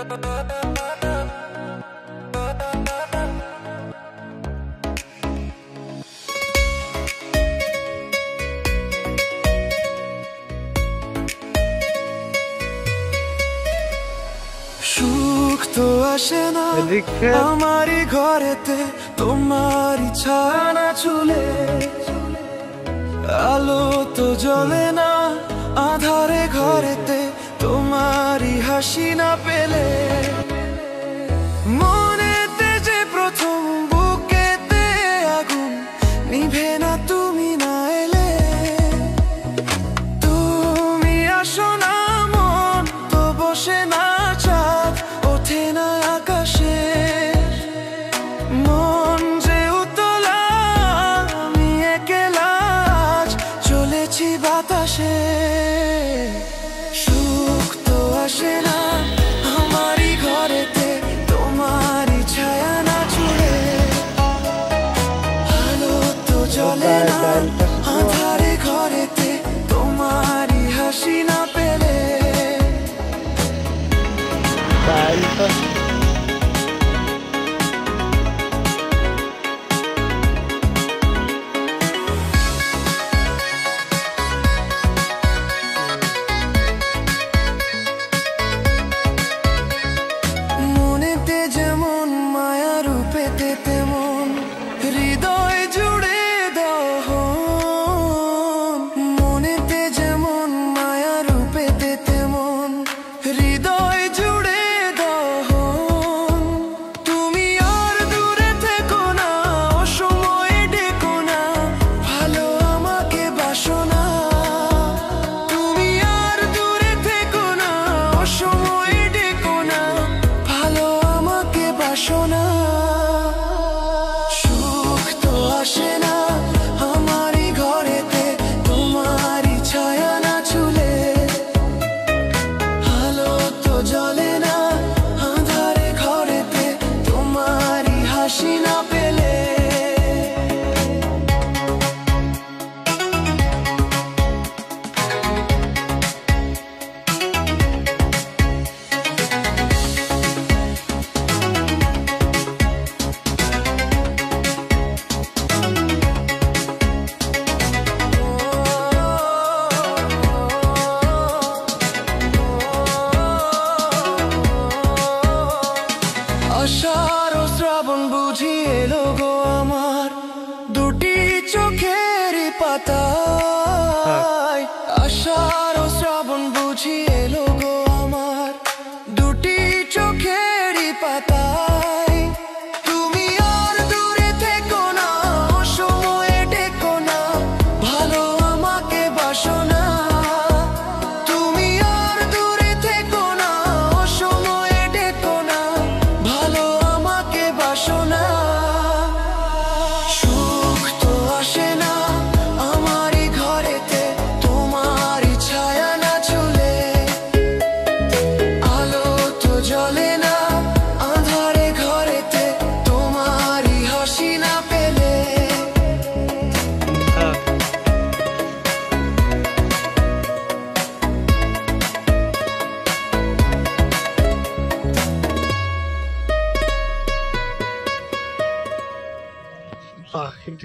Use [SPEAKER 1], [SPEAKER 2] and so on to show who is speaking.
[SPEAKER 1] সুখ তো আসে না আমারই ঘরেতে, তোমারই ছানা চুলে। আলো তো জ্বলে না আধারে ঘরেতে, তোমারই হাসি না পেলে। মনেতে যে প্রথম বুকেতে আগুন নিভে না তুমি না এলে। তুমি আসো না মন তো বসে না, চাঁদ ওঠে না আকাশে। মন যে উতলা আমি একলা আজ চলেছি বাতাসে। সুখ তো আসে না আমারই ঘরেতে, তোমারই ছায়া না ছুড়ে। আলো তো জ্বলে না আধারে ঘরেতে, তোমারই হাসি না পেলে। মনেতে যেমন মায়া রূপেতে তেমন হৃদয় জুড়ে দহন। মনেতে যেমন মায়া রূপেতে তেমন হৃদয় জুড়ে দহন। তুমি আর দূরে থেকো না, অসময়ে ডেকো না, ভালো আমাকে বাসো না। তুমি আর দূরে থেকো না, অসময়ে ডেকো না, ভালো আমাকে বাসো না। সুখ তো আসে না আমারই ঘরেতে, তোমারই ছায়া না চুলে। আলো তো জ্বলে না আধারে ঘরেতে, তোমারই হাসি না পেলে। আষাঢ় ও শ্রাবণ বুঝি এলো গো আমার দুটি চোখের পাতায়। আষাঢ় ও শ্রাবণ বুঝি এলো গো আমার দুটি চোখের পাতায়। তুমি আর দূরে থেকো না, অসময়ে ডেকো না, ভালো আমাকে বাসো না। তুমি আর দূরে থেকো না, অসময়ে ডেকো না, ভালো আমাকে বাসো না। সুখ তো আসে না আমারই ঘরেতে, তোমারই ছায়া না চুলে। আলো তো জ্বলে না আধারে ঘরেতে, তোমারই হাসি না পেলে।
[SPEAKER 2] Fucking